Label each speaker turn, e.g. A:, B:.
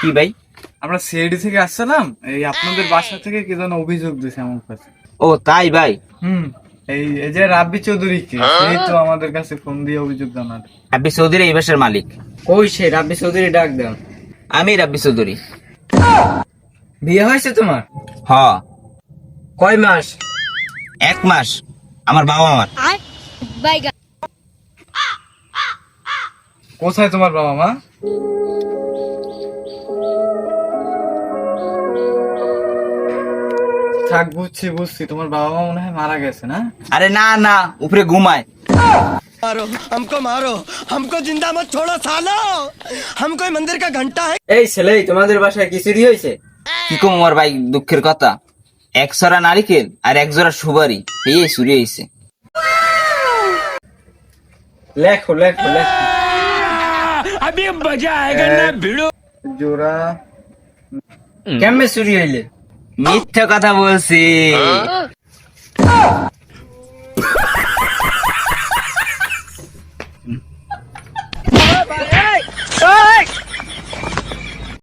A: কি ভাই?
B: আমরা সিআইডি থেকে আসছিলাম, এই আপনাদের বাসা থেকে কি যেন অভিযোগ দিয়েছে আমার কাছে।
A: ও তাই ভাই?
B: এই এই যে রাব্বি চৌধুরী কি, সেই তো আমাদের কাছে ফোন দিয়ে অভিযোগ জানালো।
A: রাব্বি চৌধুরী এই বাসার মালিক।
C: কই সে রাব্বি চৌধুরী? ডাক দাও।
A: আমি রাব্বি চৌধুরী।
C: বিয়ে হয়েছে তোমার?
A: হ।
C: কয় মাস?
A: 1 মাস। আমার বাবা মার।
B: কোথায় তোমার বাবা মা? থাক, বুঝছি বুঝছি, তোমার বাবা মা মনে হয় মারা গেছে না?
A: আরে না না, উপরে ঘুমায়।
D: मारो हमको मारो, हमको जिंदा मत छोड़ो सालो, हम कोई मंदिर का घंटा है।
C: এই ছেলে, তোমাদের বাসায় কি চুরি হয়েছে?
A: কি কম আমার ভাই, দুঃখের কথা। 1 ছড়া নারিকেল আর 1 জোড়া সুপারি এই চুরি হয়েছে।
C: লেখো লেখো লেখো।
B: জোড়া
C: কেমনে চুরি হইলে?
A: মিথ্যা কথা বলছি।